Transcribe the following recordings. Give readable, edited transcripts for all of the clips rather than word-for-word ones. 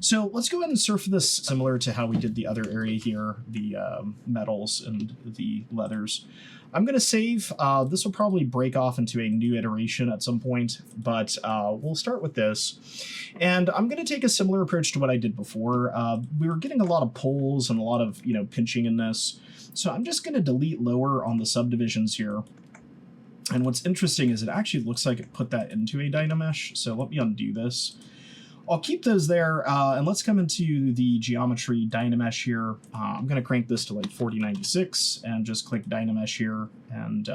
So let's go ahead and surf this similar to how we did the other area here, the metals and the leathers. I'm going to save. This will probably break off into a new iteration at some point, but we'll start with this. And I'm going to take a similar approach to what I did before. We were getting a lot of pulls and a lot of, pinching in this. So I'm just going to delete lower on the subdivisions here. And what's interesting is it actually looks like it put that into a Dynamesh. So let me undo this. I'll keep those there, and let's come into the geometry Dynamesh here. I'm going to crank this to like 4096 and just click Dynamesh here and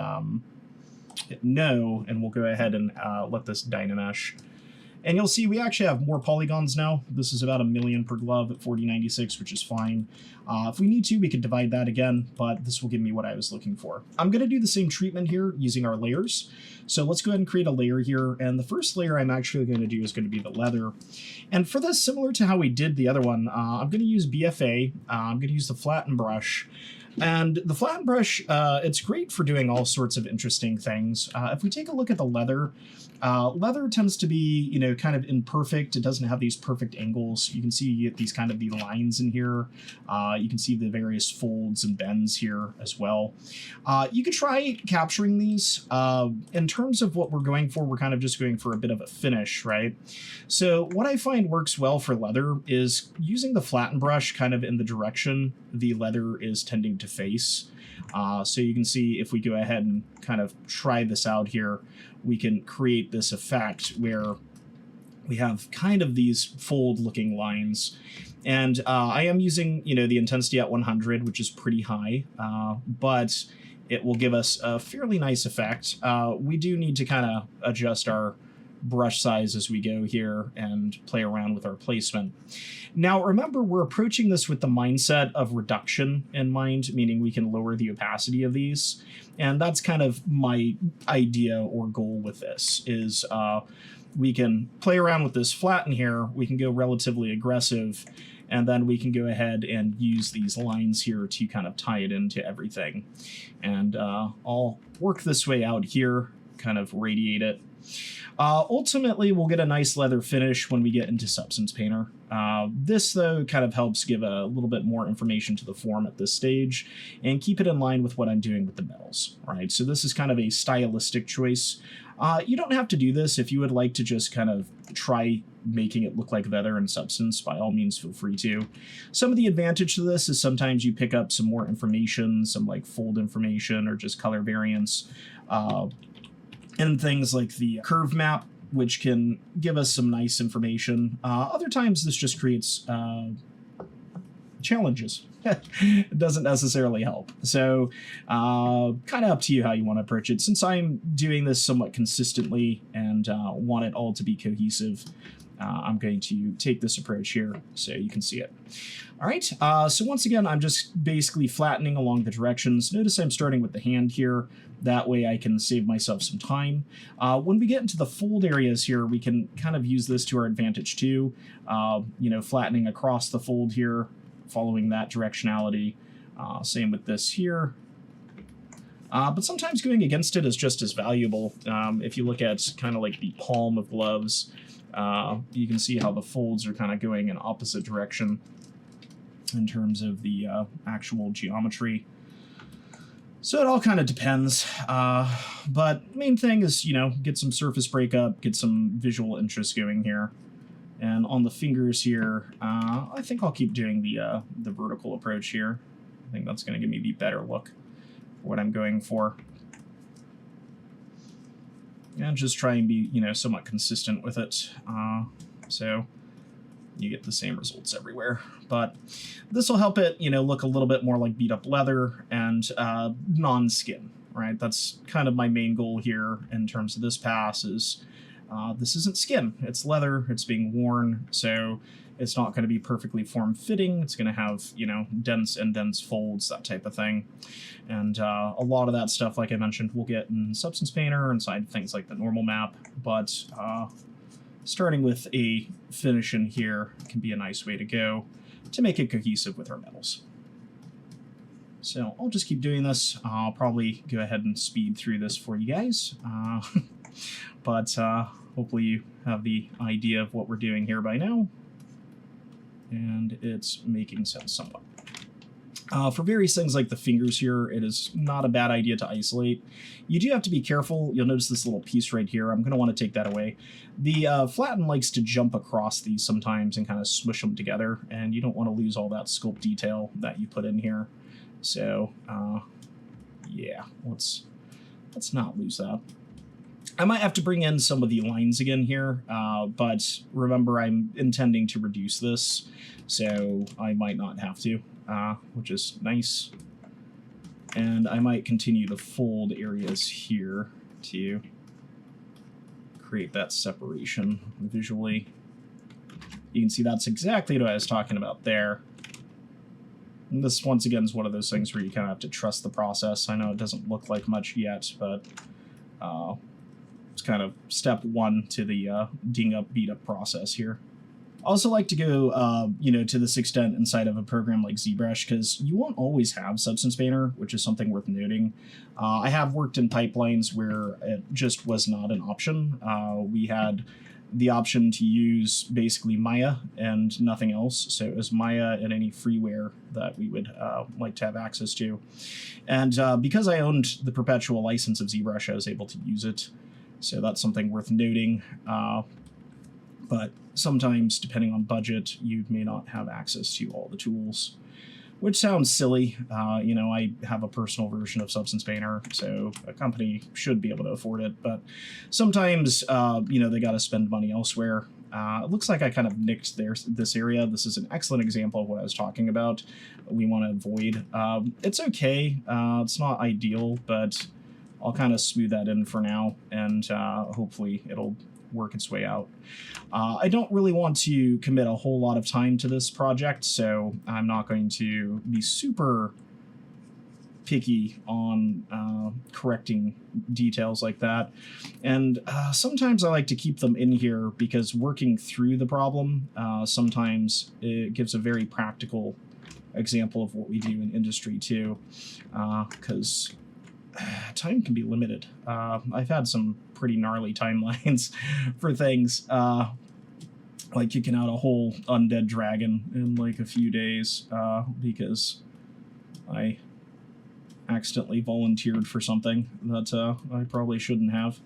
hit no, and we'll go ahead and let this Dynamesh. And you'll see we actually have more polygons now. This is about 1 million per glove at 4096, which is fine. If we need to, we could divide that again, but this will give me what I was looking for. I'm going to do the same treatment here using our layers. So let's go ahead and create a layer here. And the first layer I'm actually going to do is going to be the leather. And for this, similar to how we did the other one, I'm going to use BFA. I'm going to use the flatten brush. And the flatten brush, it's great for doing all sorts of interesting things. If we take a look at the leather, leather tends to be, kind of imperfect. It doesn't have these perfect angles. You can see you get these kind of the lines in here. You can see the various folds and bends here as well. You could try capturing these. In terms of what we're going for, we're kind of just going for a bit of a finish, right? So what I find works well for leather is using the flatten brush kind of in the direction the leather is tending to face. So you can see if we go ahead and kind of try this out here, we can create this effect where we have kind of these fold-looking lines. And I am using, the intensity at 100, which is pretty high, but it will give us a fairly nice effect. We do need to kind of adjust our brush size as we go here and play around with our placement. Now, remember, we're approaching this with the mindset of reduction in mind, meaning we can lower the opacity of these. And that's kind of my idea or goal with this is we can play around with this flatten here. We can go relatively aggressive, and then we can go ahead and use these lines here to kind of tie it into everything. And I'll work this way out here, kind of radiate it. Ultimately, we'll get a nice leather finish when we get into Substance Painter. This, though, kind of helps give a little bit more information to the form at this stage and keep it in line with what I'm doing with the metals, right? So this is kind of a stylistic choice. You don't have to do this. If you would like to just kind of try making it look like leather and Substance, by all means, feel free to. Some of the advantage to this is sometimes you pick up some more information, some like fold information or just color variance. And things like the curve map, which can give us some nice information. Other times this just creates challenges. It doesn't necessarily help. So kind of up to you how you want to approach it. Since I'm doing this somewhat consistently and want it all to be cohesive, I'm going to take this approach here so you can see it. All right, so once again, I'm just basically flattening along the directions. Notice I'm starting with the hand here. That way I can save myself some time. When we get into the fold areas here, we can kind of use this to our advantage too. Flattening across the fold here, following that directionality. Same with this here. But sometimes going against it is just as valuable. If you look at kind of like the palm of gloves, you can see how the folds are kind of going in opposite direction in terms of the actual geometry. So it all kind of depends, but main thing is, get some surface breakup, get some visual interest going here. And on the fingers here, I think I'll keep doing the vertical approach here. I think that's going to give me the better look for what I'm going for. And just try and be, somewhat consistent with it. So you get the same results everywhere. But this will help it, look a little bit more like beat up leather and non-skin, right? That's kind of my main goal here in terms of this pass is this isn't skin, it's leather, it's being worn, so it's not going to be perfectly form-fitting. It's going to have, dense indents, folds, that type of thing. And a lot of that stuff, like I mentioned, we'll get in Substance Painter inside things like the normal map, but starting with a finish in here can be a nice way to go to make it cohesive with our metals. So I'll just keep doing this. I'll probably go ahead and speed through this for you guys. But hopefully you have the idea of what we're doing here by now. and it's making sense somewhat. For various things like the fingers here, it is not a bad idea to isolate. You do have to be careful. You'll notice this little piece right here. I'm going to want to take that away. The flatten likes to jump across these sometimes and kind of smush them together, and you don't want to lose all that sculpt detail that you put in here. So, yeah, let's not lose that. I might have to bring in some of the lines again here, but remember I'm intending to reduce this, so I might not have to, which is nice. And I might continue to fold areas here to create that separation visually. You can see that's exactly what I was talking about there. And this, once again, is one of those things where you kind of have to trust the process. I know it doesn't look like much yet, but it's kind of step one to the ding up, beat up process here. I also like to go, to this extent inside of a program like ZBrush, because you won't always have Substance Painter, which is something worth noting. I have worked in pipelines where it just was not an option. We had the option to use basically Maya and nothing else. So it was Maya and any freeware that we would like to have access to. And because I owned the perpetual license of ZBrush, I was able to use it. So that's something worth noting. But sometimes, depending on budget, you may not have access to all the tools, which sounds silly. I have a personal version of Substance Painter, so a company should be able to afford it. But sometimes, they got to spend money elsewhere. It looks like I kind of nicked this area. This is an excellent example of what I was talking about. We want to avoid. It's okay. It's not ideal, but I'll kind of smooth that in for now, and hopefully it'll work its way out. I don't really want to commit a whole lot of time to this project, so I'm not going to be super picky on correcting details like that. And sometimes I like to keep them in here because working through the problem, sometimes it gives a very practical example of what we do in industry too, because time can be limited. I've had some pretty gnarly timelines for things, like kicking out a whole undead dragon in like a few days because I accidentally volunteered for something that I probably shouldn't have.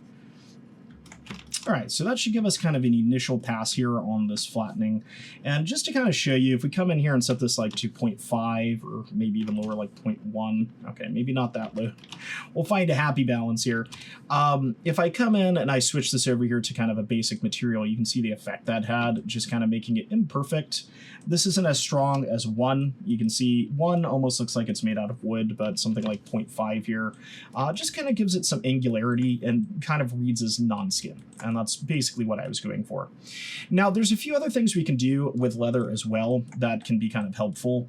All right, so that should give us kind of an initial pass here on this flattening. And just to kind of show you, if we come in here and set this like to 0.5 or maybe even lower, like 0.1, okay, maybe not that low. We'll find a happy balance here. If I come in and I switch this over here to kind of a basic material, you can see the effect that had, just kind of making it imperfect. This isn't as strong as 1. You can see 1 almost looks like it's made out of wood, but something like 0.5 here just kind of gives it some angularity and kind of reads as non-skin. And that's basically what I was going for. Now, there's a few other things we can do with leather as well that can be kind of helpful.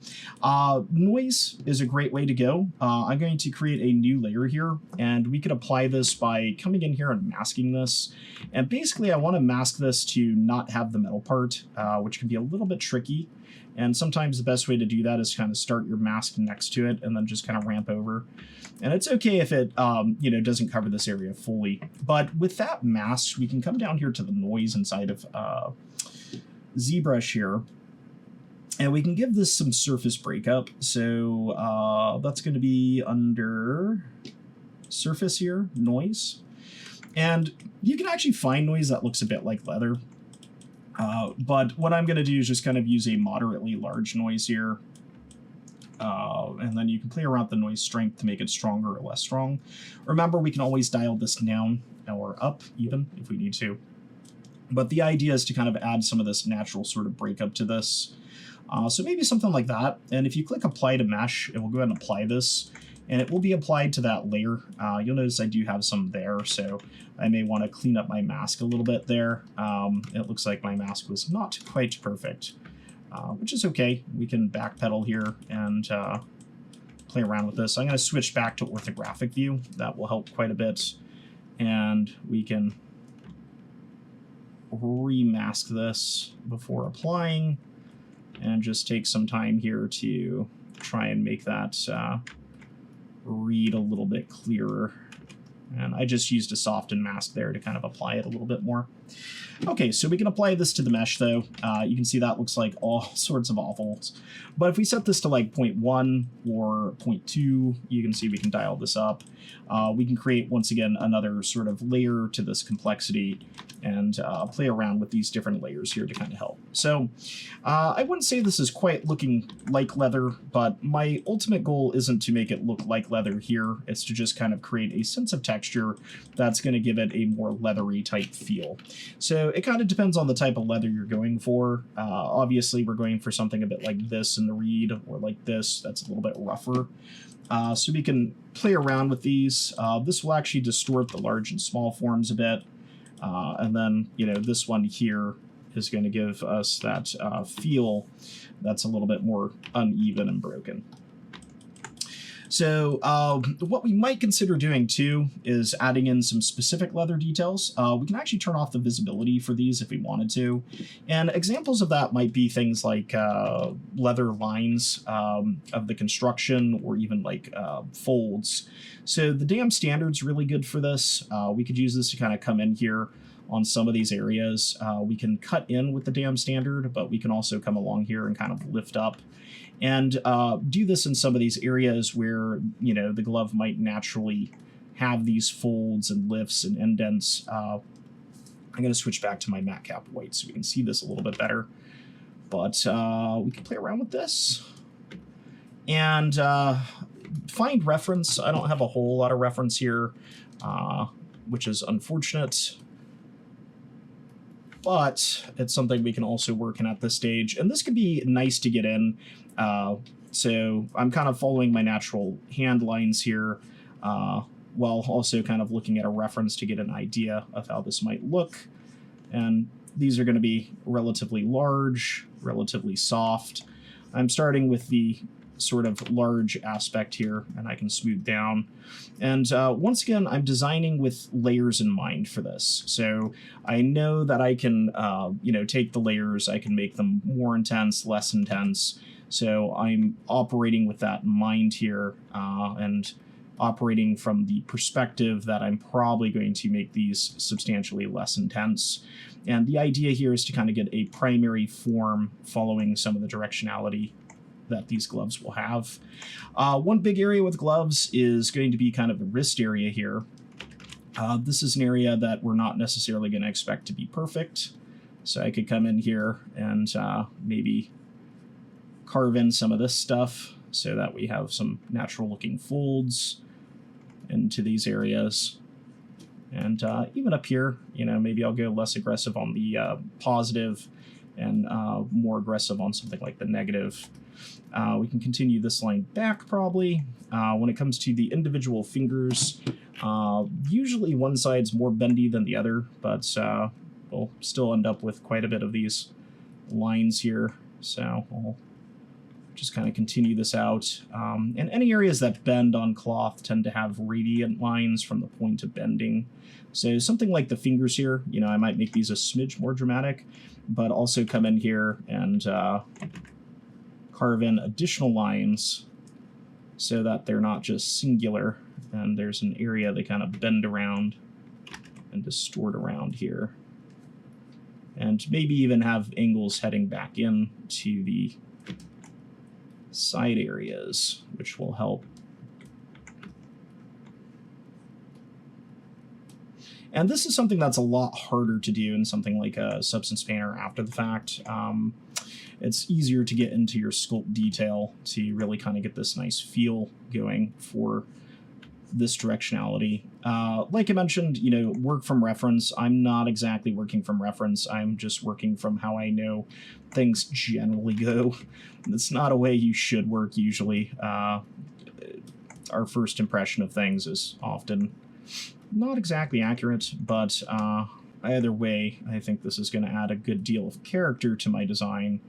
Noise is a great way to go. I'm going to create a new layer here, and we could apply this by coming in here and masking this. And basically, I want to mask this to not have the metal part, which can be a little bit tricky. And sometimes the best way to do that is kind of start your mask next to it and then just kind of ramp over. And it's okay if it, doesn't cover this area fully. But with that mask, we can come down here to the noise inside of ZBrush here. And we can give this some surface breakup. So that's going to be under surface here, noise. And you can actually find noise that looks a bit like leather. But what I'm going to do is just kind of use a moderately large noise here. And then you can play around the noise strength to make it stronger or less strong. Remember, we can always dial this down or up even if we need to. But the idea is to kind of add some of this natural sort of breakup to this. So maybe something like that. And if you click apply to mesh, it will go ahead and apply this. And it will be applied to that layer. You'll notice I do have some there, so I may want to clean up my mask a little bit there. It looks like my mask was not quite perfect, which is okay. We can backpedal here and play around with this. I'm going to switch back to orthographic view. That will help quite a bit. And we can remask this before applying and just take some time here to try and make that read a little bit clearer. And I just used a soften mask there to kind of apply it a little bit more. Okay, so we can apply this to the mesh, though. You can see that looks like all sorts of awfuls. But if we set this to like 0.1 or 0.2, you can see we can dial this up. We can create, once again, another sort of layer to this complexity and play around with these different layers here to kind of help. So I wouldn't say this is quite looking like leather, but my ultimate goal isn't to make it look like leather here. It's to just kind of create a sense of texture that's going to give it a more leathery type feel. So it kind of depends on the type of leather you're going for. Obviously, we're going for something a bit like this in the reed, or like this that's a little bit rougher. So we can play around with these. This will actually distort the large and small forms a bit. And then, you know, this one here is going to give us that feel that's a little bit more uneven and broken. So what we might consider doing too is adding in some specific leather details. We can actually turn off the visibility for these if we wanted to. And examples of that might be things like leather lines of the construction, or even like folds. So the dam standard's really good for this. We could use this to kind of come in here on some of these areas. We can cut in with the dam standard, but we can also come along here and kind of lift up. And do this in some of these areas where, you know, the glove might naturally have these folds and lifts and indents. I'm going to switch back to my matte cap white so we can see this a little bit better. But we can play around with this. And find reference. I don't have a whole lot of reference here, which is unfortunate. But it's something we can also work in at this stage. And this could be nice to get in. So I'm kind of following my natural hand lines here, while also kind of looking at a reference to get an idea of how this might look. And these are going to be relatively large, relatively soft. I'm starting with the sort of large aspect here, and I can smooth down. And once again, I'm designing with layers in mind for this. So I know that I can, you know, take the layers, I can make them more intense, less intense. So I'm operating with that in mind here, and operating from the perspective that I'm probably going to make these substantially less intense. And the idea here is to kind of get a primary form following some of the directionality that these gloves will have. One big area with gloves is going to be kind of the wrist area here. This is an area that we're not necessarily going to expect to be perfect. So I could come in here and maybe carve in some of this stuff so that we have some natural looking folds into these areas. And even up here, you know, maybe I'll go less aggressive on the positive and more aggressive on something like the negative. We can continue this line back probably. When it comes to the individual fingers, usually one side's more bendy than the other, but we'll still end up with quite a bit of these lines here. So we'll just kind of continue this out. And any areas that bend on cloth tend to have radiant lines from the point of bending. So something like the fingers here, you know, I might make these a smidge more dramatic, but also come in here and carve in additional lines so that they're not just singular, and there's an area they kind of bend around and distort around here. And maybe even have angles heading back in to the side areas, which will help. And this is something that's a lot harder to do in something like a Substance Painter after the fact. It's easier to get into your sculpt detail to really kind of get this nice feel going for this directionality. Like I mentioned, you know, work from reference. I'm not exactly working from reference. I'm just working from how I know things generally go. It's not a way you should work usually. Our first impression of things is often not exactly accurate, but either way, I think this is going to add a good deal of character to my design.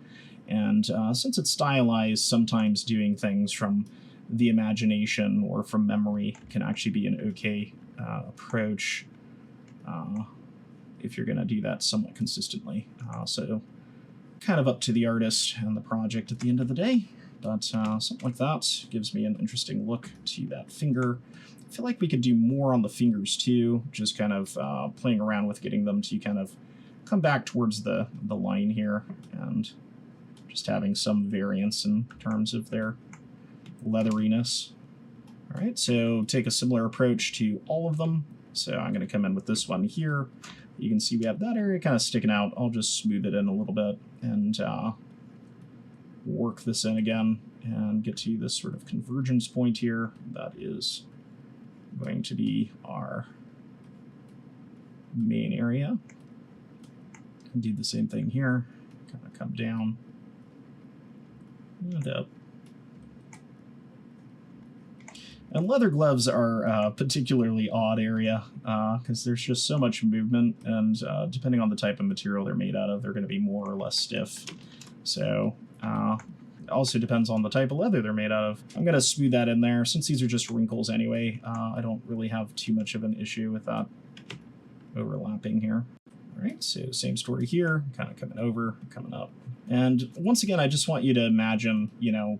And since it's stylized, sometimes doing things from the imagination or from memory can actually be an okay approach if you're going to do that somewhat consistently. So kind of up to the artist and the project at the end of the day, but something like that gives me an interesting look to that finger. I feel like we could do more on the fingers too, just kind of playing around with getting them to kind of come back towards the line here and just having some variance in terms of their leatheriness. All right, so take a similar approach to all of them. So I'm going to come in with this one here. You can see we have that area kind of sticking out. I'll just smooth it in a little bit and work this in again and get to this sort of convergence point here. That is going to be our main area. Do the same thing here. Kind of come down and up. And leather gloves are a particularly odd area because there's just so much movement, and depending on the type of material they're made out of, they're going to be more or less stiff. So it also depends on the type of leather they're made out of. I'm going to smooth that in there. Since these are just wrinkles anyway, I don't really have too much of an issue with that overlapping here. All right, so same story here, kind of coming over, coming up. And once again, I just want you to imagine, you know,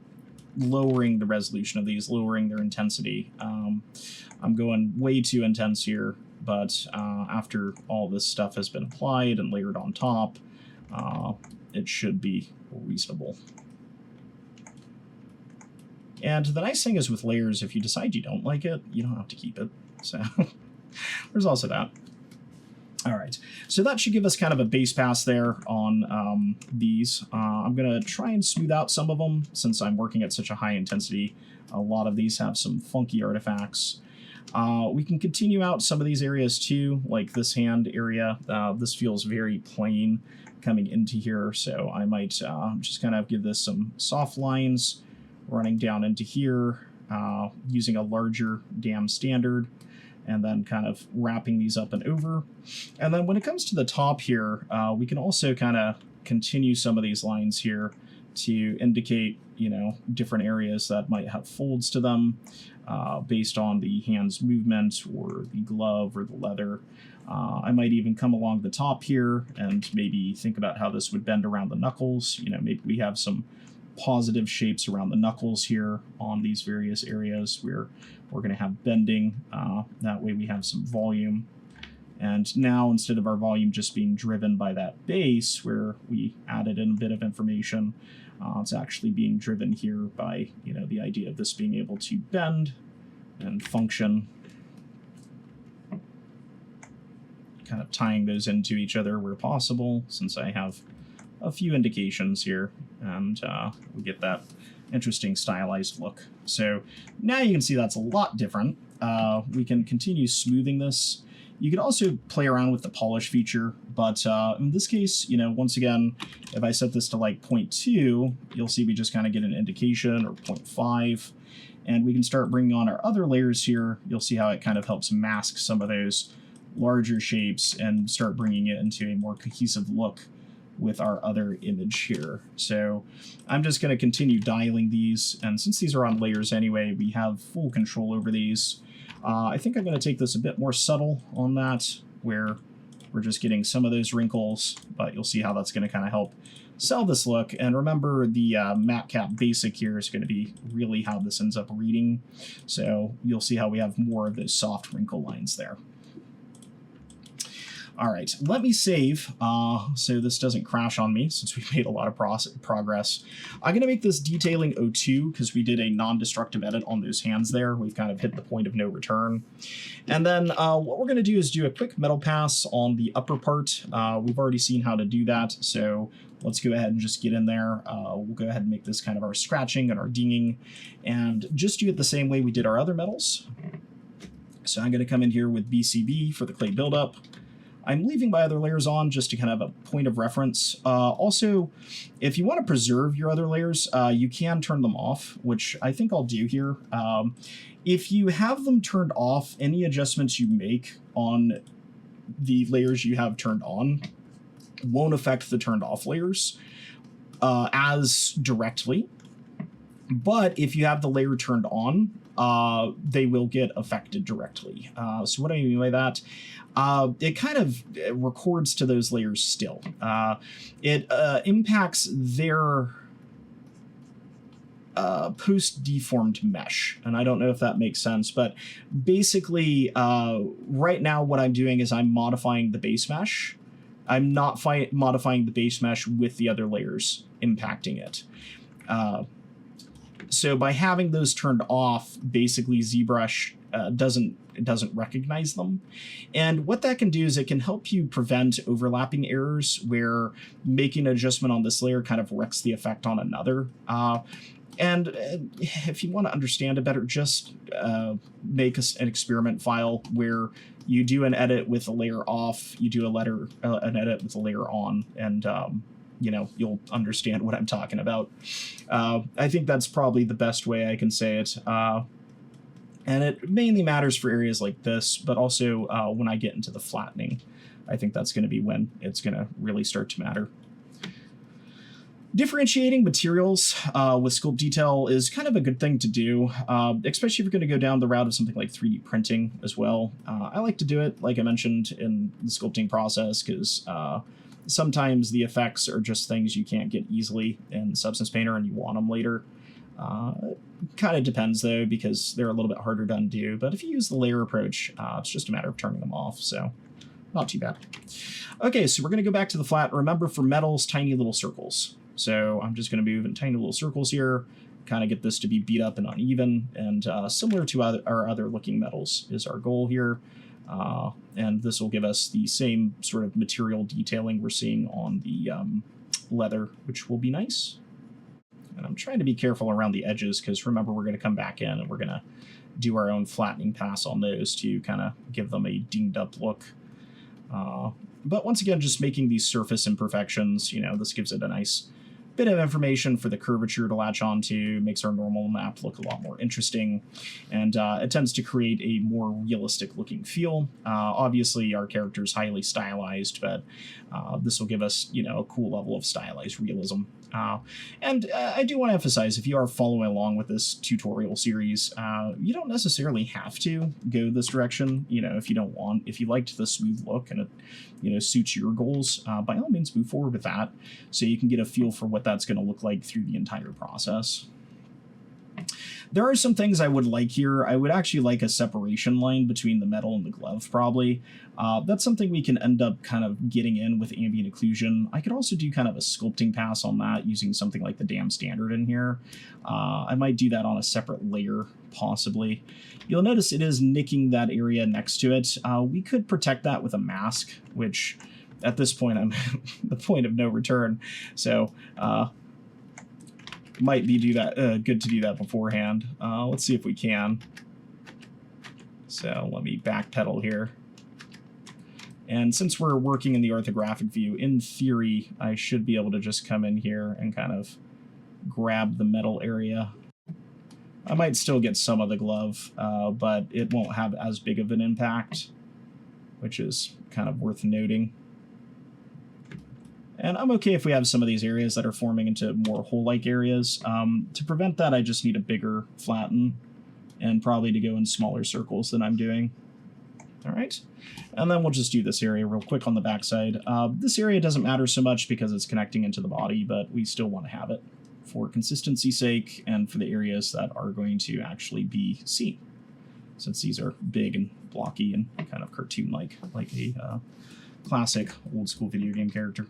lowering the resolution of these, lowering their intensity. I'm going way too intense here, but after all this stuff has been applied and layered on top, it should be reasonable. And the nice thing is with layers, if you decide you don't like it, you don't have to keep it. So there's also that. All right, so that should give us kind of a base pass there on these. I'm going to try and smooth out some of them since I'm working at such a high intensity. A lot of these have some funky artifacts. We can continue out some of these areas too, like this hand area. This feels very plain coming into here, so I might just kind of give this some soft lines running down into here using a larger dam standard, and then kind of wrapping these up and over. And then when it comes to the top here, we can also kind of continue some of these lines here to indicate, you know, different areas that might have folds to them based on the hand's movement or the glove or the leather. I might even come along the top here and maybe think about how this would bend around the knuckles. You know, maybe we have some positive shapes around the knuckles here on these various areas where we're going to have bending. That way we have some volume. And now instead of our volume just being driven by that base where we added in a bit of information, it's actually being driven here by, you know, the idea of this being able to bend and function. Kind of tying those into each other where possible, since I have a few indications here, and we get that interesting stylized look. So now you can see that's a lot different. We can continue smoothing this. You could also play around with the polish feature, but in this case, you know, once again, if I set this to like 0.2, you'll see we just kind of get an indication, or 0.5, and we can start bringing on our other layers here. You'll see how it kind of helps mask some of those larger shapes and start bringing it into a more cohesive look with our other image here. So I'm just going to continue dialing these, and since these are on layers anyway, we have full control over these. I think I'm going to take this a bit more subtle on that, where we're just getting some of those wrinkles, but you'll see how that's going to kind of help sell this look. And remember, the matte cap basic here is going to be really how this ends up reading. So you'll see how we have more of those soft wrinkle lines there. All right, let me save so this doesn't crash on me, since we've made a lot of progress. I'm going to make this detailing 02 because we did a non-destructive edit on those hands there. We've kind of hit the point of no return. And then what we're going to do is do a quick metal pass on the upper part. We've already seen how to do that, so let's go ahead and just get in there. We'll go ahead and make this kind of our scratching and our dinging, and just do it the same way we did our other metals. So I'm going to come in here with BCB for the clay buildup. I'm leaving my other layers on just to kind of have a point of reference. Also, if you want to preserve your other layers, you can turn them off, which I think I'll do here. If you have them turned off, any adjustments you make on the layers you have turned on won't affect the turned off layers as directly. But if you have the layer turned on, they will get affected directly. So what do I mean by that? It kind of records to those layers still. It impacts their post-deformed mesh. And I don't know if that makes sense, but basically right now what I'm doing is I'm modifying the base mesh. I'm not modifying the base mesh with the other layers impacting it. So by having those turned off, basically ZBrush doesn't recognize them. And what that can do is it can help you prevent overlapping errors where making an adjustment on this layer kind of wrecks the effect on another. And if you want to understand it better, just make an experiment file where you do an edit with a layer off, you do an edit with a layer on, and you'll understand what I'm talking about. I think that's probably the best way I can say it. And it mainly matters for areas like this, but also when I get into the flattening, I think that's going to be when it's going to really start to matter. Differentiating materials with sculpt detail is kind of a good thing to do, especially if you're going to go down the route of something like 3D printing as well. I like to do it, like I mentioned, in the sculpting process, because sometimes the effects are just things you can't get easily in Substance Painter and you want them later. It kind of depends, though, because they're a little bit harder to undo. But if you use the layer approach, it's just a matter of turning them off, so not too bad. Okay, so we're going to go back to the flat. Remember, for metals, tiny little circles. So I'm just going to move in tiny little circles here, kind of get this to be beat up and uneven, and similar to our other looking metals is our goal here. And this will give us the same sort of material detailing we're seeing on the leather, which will be nice. And I'm trying to be careful around the edges because remember, we're going to come back in and we're going to do our own flattening pass on those to kind of give them a dinged up look. But once again, just making these surface imperfections, this gives it a nice bit of information for the curvature to latch onto, makes our normal map look a lot more interesting, and it tends to create a more realistic looking feel. Obviously, our character is highly stylized, but this will give us, a cool level of stylized realism. And I do want to emphasize, if you are following along with this tutorial series, you don't necessarily have to go this direction. If you don't want, if you liked the smooth look and it, suits your goals, by all means move forward with that, so you can get a feel for what that's going to look like through the entire process. There are some things I would like here. I would actually like a separation line between the metal and the glove, probably. That's something we can end up kind of getting in with ambient occlusion. I could also do kind of a sculpting pass on that using something like the damn standard in here. I might do that on a separate layer, possibly. You'll notice it is nicking that area next to it. We could protect that with a mask, which at this point I'm the point of no return. So might be good to do that beforehand. Let's see if we can. So let me backpedal here. And since we're working in the orthographic view, in theory, I should be able to just come in here and kind of grab the metal area. I might still get some of the glove, but it won't have as big of an impact, which is kind of worth noting. And I'm okay if we have some of these areas that are forming into more hole-like areas. To prevent that, I just need a bigger flatten, and probably to go in smaller circles than I'm doing. All right, and then we'll just do this area real quick on the backside. This area doesn't matter so much because it's connecting into the body, but we still want to have it for consistency's sake and for the areas that are going to actually be seen, since these are big and blocky and kind of cartoon-like, like a classic old-school video game character.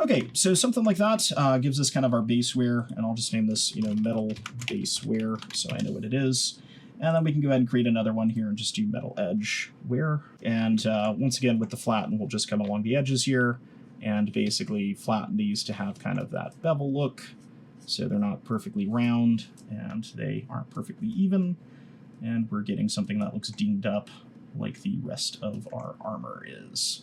Okay, so something like that gives us kind of our base wear, and I'll just name this, metal base wear, so I know what it is. And then we can go ahead and create another one here and just do metal edge wear. And once again, with the flatten, we'll just come along the edges here and basically flatten these to have kind of that bevel look. So they're not perfectly round and they aren't perfectly even. And we're getting something that looks dinged up like the rest of our armor is,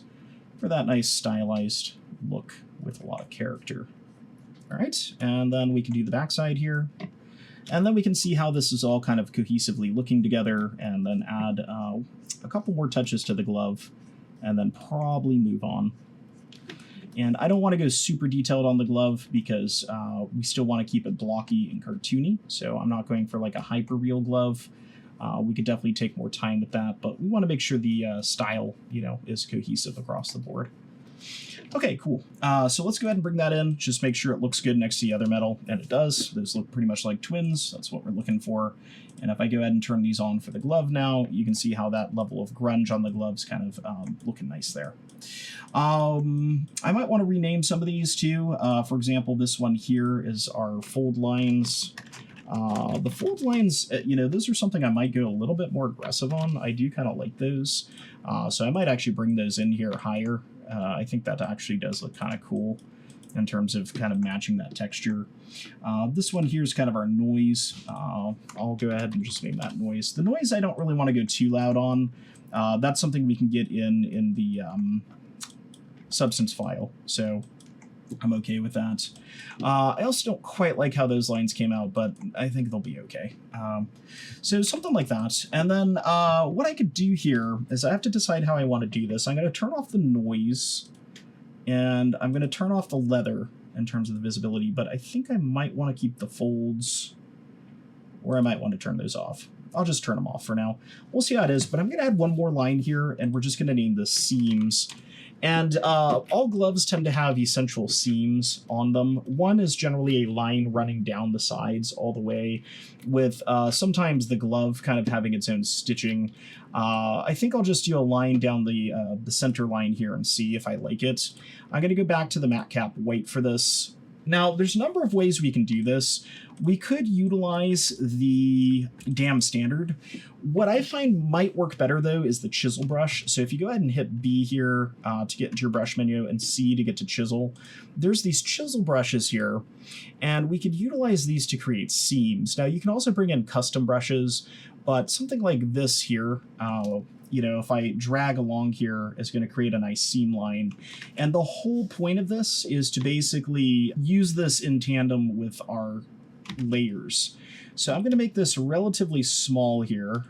for that nice stylized look with a lot of character. All right, and then we can do the backside here. And then we can see how this is all kind of cohesively looking together, and then add a couple more touches to the glove, and then probably move on. And I don't want to go super detailed on the glove because we still want to keep it blocky and cartoony, so I'm not going for like a hyper-real glove. We could definitely take more time with that, but we want to make sure the style, is cohesive across the board. Okay, cool. So let's go ahead and bring that in. Just make sure it looks good next to the other metal, and it does. Those look pretty much like twins. That's what we're looking for. And if I go ahead and turn these on for the glove now, you can see how that level of grunge on the gloves kind of looking nice there. I might want to rename some of these too. For example, this one here is our fold lines. The fold lines, you know, those are something I might go a little bit more aggressive on. I do kind of like those. So I might actually bring those in here higher. I think that actually does look kind of cool in terms of kind of matching that texture. This one here is kind of our noise. I'll go ahead and just name that noise. The noise I don't really want to go too loud on. That's something we can get in the substance file, so I'm okay with that. I also don't quite like how those lines came out, but I think they'll be okay. So something like that. And then what I could do here is I have to decide how I want to do this. I'm going to turn off the noise, and I'm going to turn off the leather in terms of the visibility, but I think I might want to keep the folds, or I might want to turn those off. I'll just turn them off for now. We'll see how it is, but I'm going to add one more line here, and we're just going to name this seams. And all gloves tend to have essential seams on them. One is generally a line running down the sides all the way, with sometimes the glove kind of having its own stitching. I think I'll just do a line down the center line here and see if I like it. I'm going to go back to the matte cap white for this. Now, there's a number of ways we can do this. We could utilize the dam standard. What I find might work better, though, is the chisel brush. So if you go ahead and hit B here to get into your brush menu and C to get to chisel, there's these chisel brushes here, and we could utilize these to create seams. Now, you can also bring in custom brushes, but something like this here, you know, if I drag along here, it's going to create a nice seam line. And the whole point of this is to basically use this in tandem with our layers. So I'm going to make this relatively small here.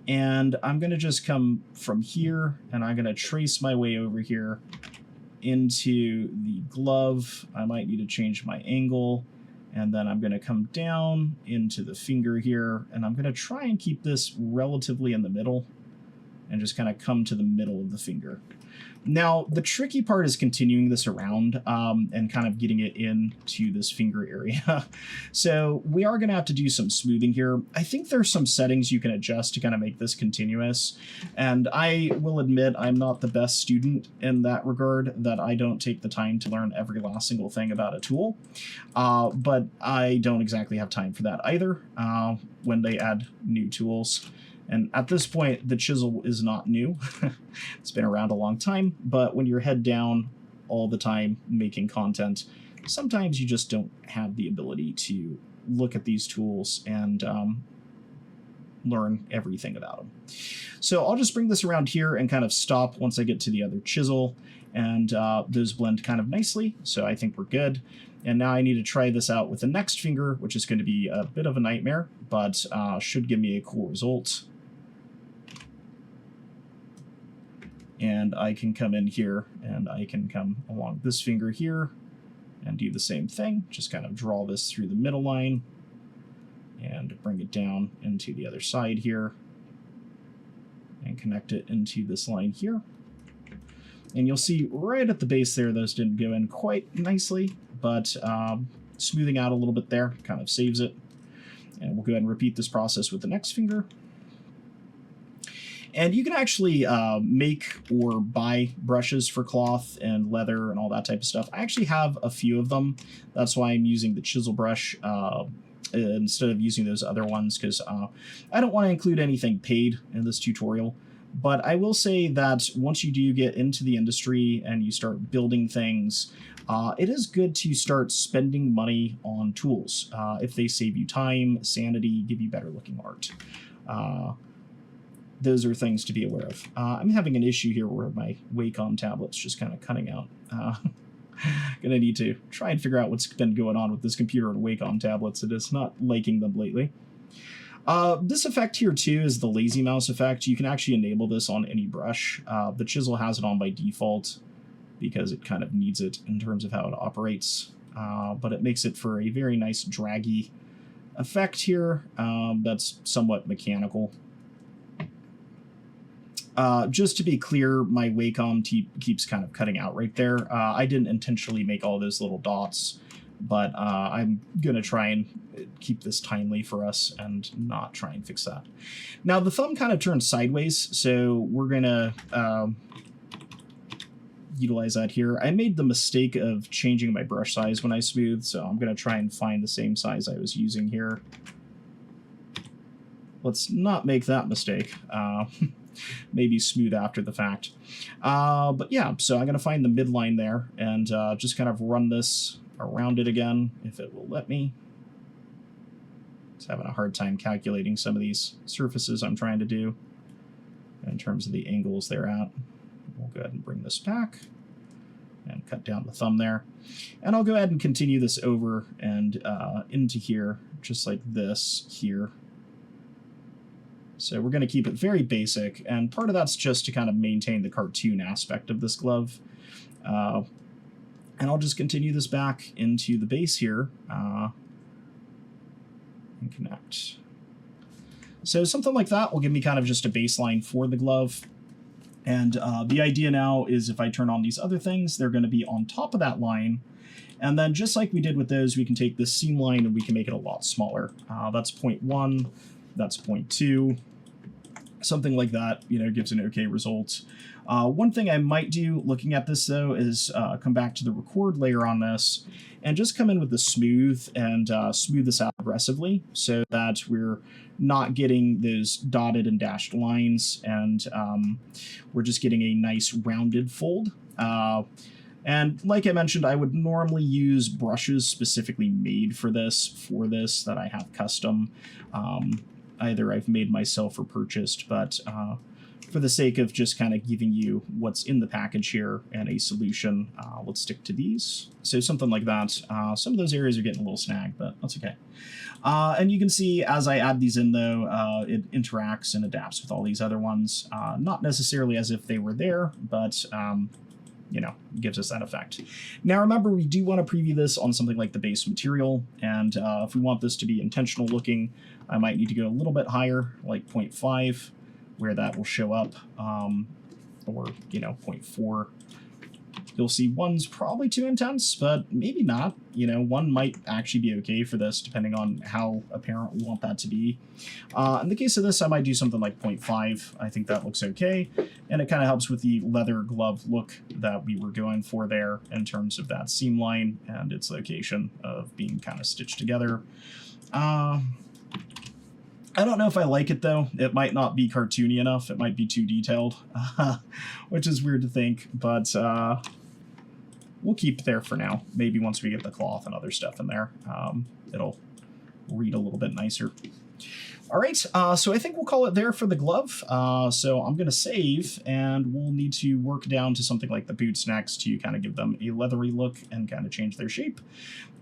And I'm going to just come from here, and I'm going to trace my way over here into the glove. I might need to change my angle. And then I'm going to come down into the finger here, and I'm going to try and keep this relatively in the middle and just kind of come to the middle of the finger. Now, the tricky part is continuing this around and kind of getting it into this finger area. So we are going to have to do some smoothing here. I think there's some settings you can adjust to kind of make this continuous. And I will admit I'm not the best student in that regard, that I don't take the time to learn every last single thing about a tool. But I don't exactly have time for that either when they add new tools. And at this point, the chisel is not new. It's been around a long time, but when you're head down all the time making content, sometimes you just don't have the ability to look at these tools and learn everything about them. So I'll just bring this around here and kind of stop once I get to the other chisel, and those blend kind of nicely, so I think we're good. And now I need to try this out with the next finger, which is going to be a bit of a nightmare, but should give me a cool result. And I can come in here, and I can come along this finger here and do the same thing. Just kind of draw this through the middle line and bring it down into the other side here and connect it into this line here. And you'll see right at the base there, those didn't go in quite nicely, but smoothing out a little bit there kind of saves it. And we'll go ahead and repeat this process with the next finger. And you can actually make or buy brushes for cloth and leather and all that type of stuff. I actually have a few of them. That's why I'm using the chisel brush instead of using those other ones, because I don't want to include anything paid in this tutorial. But I will say that once you do get into the industry and you start building things, it is good to start spending money on tools. If they save you time, sanity, give you better looking art. Those are things to be aware of. I'm having an issue here where my Wacom tablet's just kind of cutting out. Gonna need to try and figure out what's been going on with this computer and Wacom tablets. It is not liking them lately. This effect here too is the lazy mouse effect. You can actually enable this on any brush. The chisel has it on by default because it kind of needs it in terms of how it operates. But it makes it for a very nice draggy effect here that's somewhat mechanical. Just to be clear, my Wacom keeps kind of cutting out right there. I didn't intentionally make all those little dots, but I'm going to try and keep this timely for us and not try and fix that. Now, the thumb kind of turns sideways, so we're going to utilize that here. I made the mistake of changing my brush size when I smoothed, so I'm going to try and find the same size I was using here. Let's not make that mistake. Maybe smooth after the fact. But yeah, so I'm going to find the midline there and just kind of run this around it again, if it will let me. It's having a hard time calculating some of these surfaces I'm trying to do in terms of the angles they're at. We'll go ahead and bring this back and cut down the thumb there. And I'll go ahead and continue this over and into here, just like this here. So we're going to keep it very basic, and part of that's just to kind of maintain the cartoon aspect of this glove. And I'll just continue this back into the base here and connect. So something like that will give me kind of just a baseline for the glove. And the idea now is if I turn on these other things, they're going to be on top of that line. And then just like we did with those, we can take this seam line and we can make it a lot smaller. That's 0.1, that's 0.2. Something like that, you know, gives an okay result. One thing I might do looking at this, though, is come back to the record layer on this and just come in with the smooth and smooth this out aggressively so that we're not getting those dotted and dashed lines, and we're just getting a nice rounded fold. And like I mentioned, I would normally use brushes specifically made for this that I have custom. Either I've made myself or purchased, but for the sake of just kind of giving you what's in the package here and a solution, let's stick to these. So something like that. Some of those areas are getting a little snagged, but that's okay. And you can see as I add these in, though, it interacts and adapts with all these other ones. Not necessarily as if they were there, but you know, gives us that effect. Now remember, we do want to preview this on something like the base material, and if we want this to be intentional looking, I might need to go a little bit higher, like 0.5, where that will show up, or, you know, 0.4. You'll see one's probably too intense, but maybe not. You know, one might actually be okay for this, depending on how apparent we want that to be. In the case of this, I might do something like 0.5. I think that looks okay, and it kind of helps with the leather glove look that we were going for there in terms of that seam line and its location of being kind of stitched together. I don't know if I like it, though. It might not be cartoony enough. It might be too detailed, which is weird to think, but we'll keep it there for now. Maybe once we get the cloth and other stuff in there, it'll read a little bit nicer. All right, so I think we'll call it there for the glove. So I'm going to save, and we'll need to work down to something like the boots next to kind of give them a leathery look and kind of change their shape.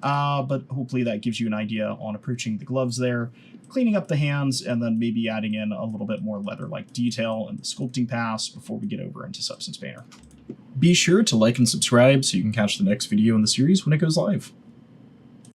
But hopefully that gives you an idea on approaching the gloves there, cleaning up the hands, and then maybe adding in a little bit more leather-like detail in the sculpting pass before we get over into Substance Painter. Be sure to like and subscribe so you can catch the next video in the series when it goes live.